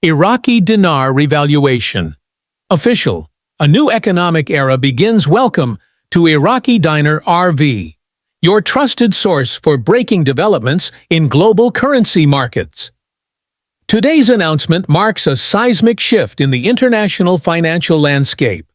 Iraqi Dinar Revaluation. Official. A new economic era begins. Welcome to Iraqi Dinar RV, your trusted source for breaking developments in global currency markets. Today's announcement marks a seismic shift in the international financial landscape.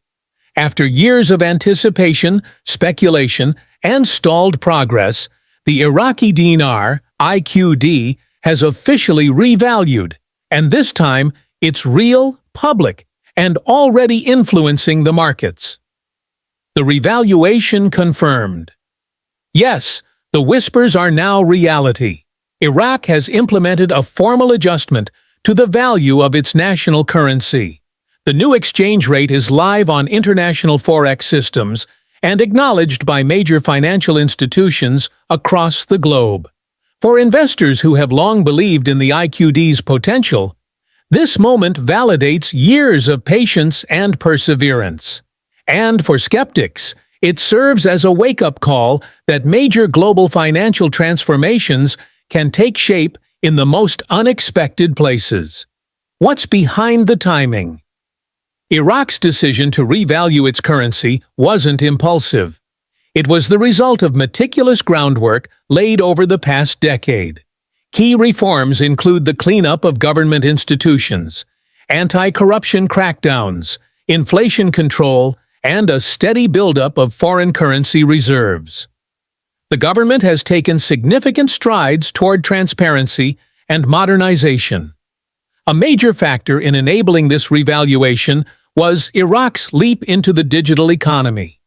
After years of anticipation, speculation, and stalled progress, the Iraqi Dinar, IQD, has officially revalued, and this time it's real, public, and already influencing the markets. The revaluation confirmed. Yes, the whispers are now reality. Iraq has implemented a formal adjustment to the value of its national currency. The new exchange rate is live on international forex systems and acknowledged by major financial institutions across the globe. For investors who have long believed in the IQD's potential, this moment validates years of patience and perseverance. And for skeptics, it serves as a wake-up call that major global financial transformations can take shape in the most unexpected places. What's behind the timing? Iraq's decision to revalue its currency wasn't impulsive. It was the result of meticulous groundwork laid over the past decade. Key reforms include the cleanup of government institutions, anti-corruption crackdowns, inflation control, and a steady buildup of foreign currency reserves. The government has taken significant strides toward transparency and modernization. A major factor in enabling this revaluation was Iraq's leap into the digital economy.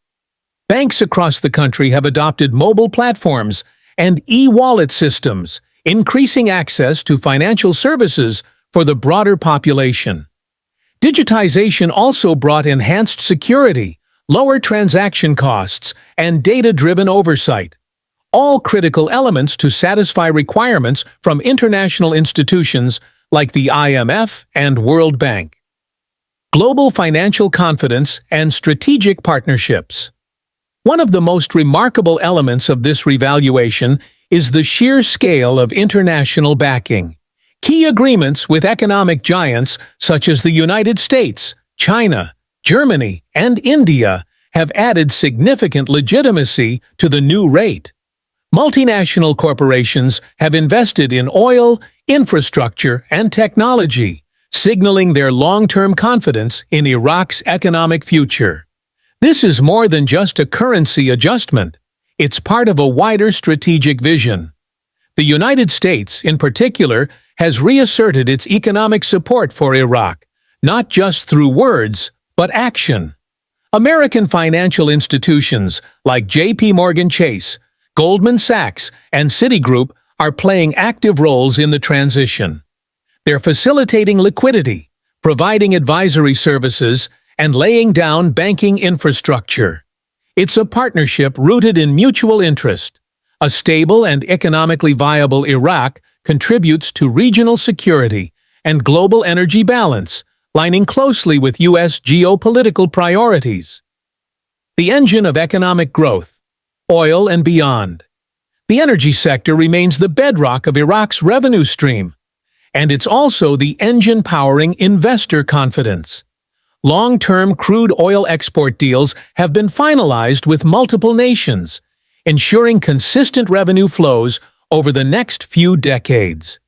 Banks across the country have adopted mobile platforms and e-wallet systems, increasing access to financial services for the broader population. Digitization also brought enhanced security, lower transaction costs, and data-driven oversight, all critical elements to satisfy requirements from international institutions like the IMF and World Bank. Global financial confidence and strategic partnerships. One of the most remarkable elements of this revaluation is the sheer scale of international backing. Key agreements with economic giants such as the United States, China, Germany, and India have added significant legitimacy to the new rate. Multinational corporations have invested in oil, infrastructure, and technology, signaling their long-term confidence in Iraq's economic future. This is more than just a currency adjustment. It's part of a wider strategic vision. The United States, in particular, has reasserted its economic support for Iraq, not just through words, but action. American financial institutions like J.P. Morgan Chase, Goldman Sachs, and Citigroup are playing active roles in the transition. They're facilitating liquidity, providing advisory services, and laying down banking infrastructure. It's a partnership rooted in mutual interest. A stable and economically viable Iraq contributes to regional security and global energy balance, lining closely with U.S. geopolitical priorities. The engine of economic growth, oil and beyond. The energy sector remains the bedrock of Iraq's revenue stream, and it's also the engine powering investor confidence. Long-term crude oil export deals have been finalized with multiple nations, ensuring consistent revenue flows over the next few decades.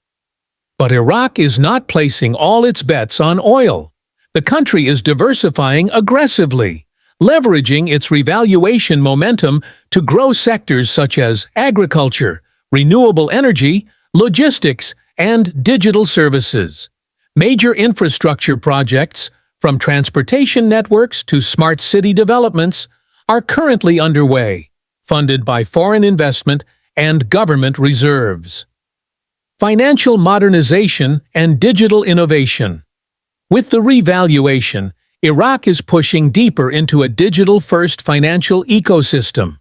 But Iraq is not placing all its bets on oil. The country is diversifying aggressively, leveraging its revaluation momentum to grow sectors such as agriculture, renewable energy, logistics, and digital services. Major infrastructure projects, from transportation networks to smart city developments, are currently underway, funded by foreign investment and government reserves. Financial modernization and digital innovation. With the revaluation, Iraq is pushing deeper into a digital-first financial ecosystem.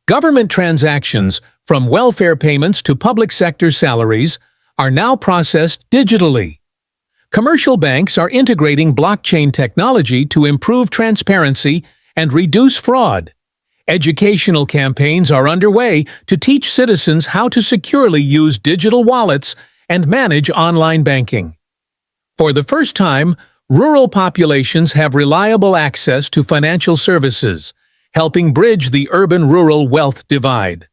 Government transactions, from welfare payments to public sector salaries, are now processed digitally. Commercial banks are integrating blockchain technology to improve transparency and reduce fraud. Educational campaigns are underway to teach citizens how to securely use digital wallets and manage online banking. For the first time, rural populations have reliable access to financial services, helping bridge the urban-rural wealth divide.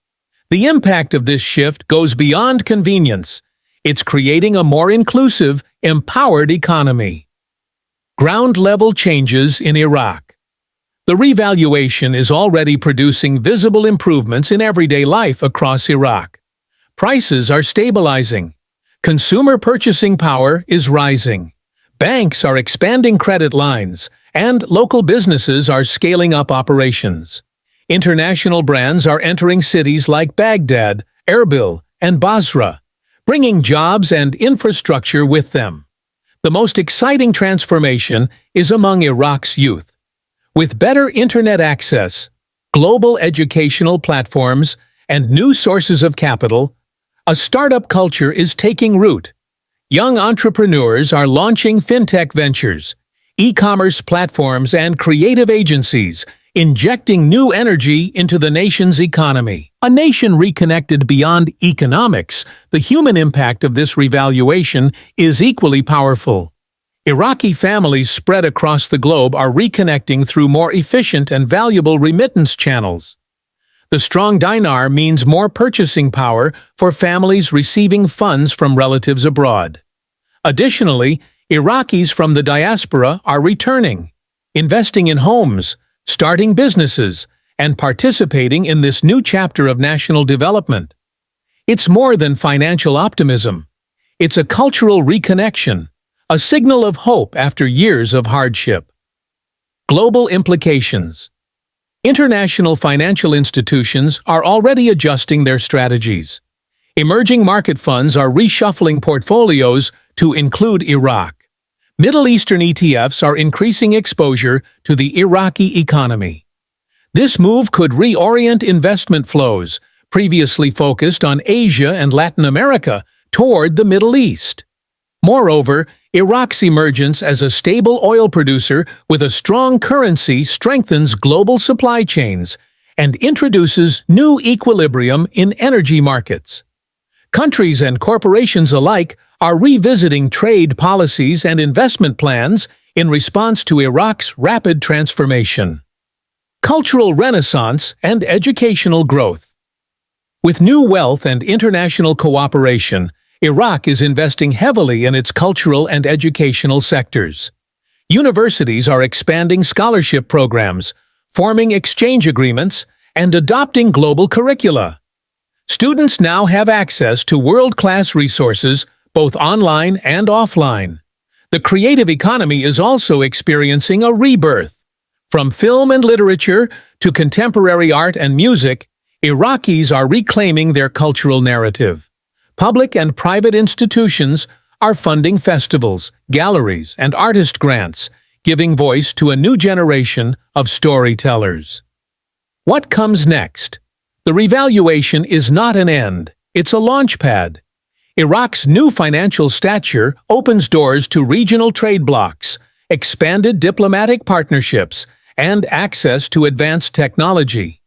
The impact of this shift goes beyond convenience. It's creating a more inclusive, empowered economy. Ground-level changes in Iraq. The revaluation is already producing visible improvements in everyday life across Iraq. Prices are stabilizing. Consumer purchasing power is rising. Banks are expanding credit lines, and local businesses are scaling up operations. International brands are entering cities like Baghdad, Erbil, and Basra, bringing jobs and infrastructure with them. The most exciting transformation is among Iraq's youth. With better internet access, global educational platforms, and new sources of capital, a startup culture is taking root. Young entrepreneurs are launching fintech ventures, e-commerce platforms, and creative agencies, injecting new energy into the nation's economy. A nation reconnected beyond economics, the human impact of this revaluation is equally powerful. Iraqi families spread across the globe are reconnecting through more efficient and valuable remittance channels. The strong dinar means more purchasing power for families receiving funds from relatives abroad. Additionally, Iraqis from the diaspora are returning, investing in homes, starting businesses, and participating in this new chapter of national development. It's more than financial optimism. It's a cultural reconnection, a signal of hope after years of hardship. Global implications. International financial institutions are already adjusting their strategies. Emerging market funds are reshuffling portfolios to include Iraq. Middle Eastern ETFs are increasing exposure to the Iraqi economy. This move could reorient investment flows, previously focused on Asia and Latin America, toward the Middle East. Moreover, Iraq's emergence as a stable oil producer with a strong currency strengthens global supply chains and introduces new equilibrium in energy markets. Countries and corporations alike are revisiting trade policies and investment plans in response to Iraq's rapid transformation. Cultural renaissance and educational growth. With new wealth and international cooperation, Iraq is investing heavily in its cultural and educational sectors. Universities are expanding scholarship programs, forming exchange agreements, and adopting global curricula. Students now have access to world-class resources, both online and offline. The creative economy is also experiencing a rebirth. From film and literature to contemporary art and music, Iraqis are reclaiming their cultural narrative. Public and private institutions are funding festivals, galleries, and artist grants, giving voice to a new generation of storytellers. What comes next? The revaluation is not an end, it's a launchpad. Iraq's new financial stature opens doors to regional trade blocs, expanded diplomatic partnerships, and access to advanced technology.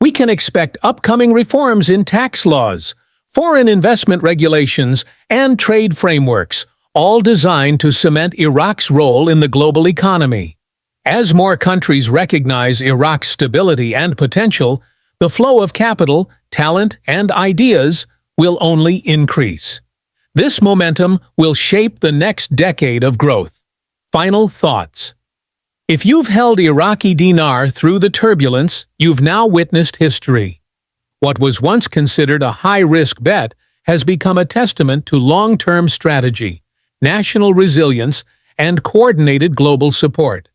We can expect upcoming reforms in tax laws, foreign investment regulations, and trade frameworks, all designed to cement Iraq's role in the global economy. As more countries recognize Iraq's stability and potential, the flow of capital, talent, and ideas will only increase. This momentum will shape the next decade of growth. Final thoughts. If you've held Iraqi dinar through the turbulence, you've now witnessed history. What was once considered a high-risk bet has become a testament to long-term strategy, national resilience, and coordinated global support.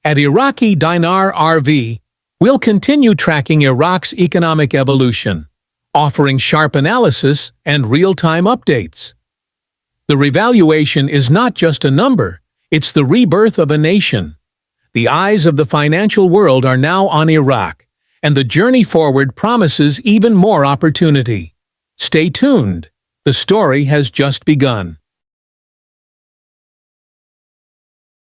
At Iraqi Dinar RV, we'll continue tracking Iraq's economic evolution, offering sharp analysis and real-time updates. The revaluation is not just a number, it's the rebirth of a nation. The eyes of the financial world are now on Iraq, and the journey forward promises even more opportunity. Stay tuned. The story has just begun.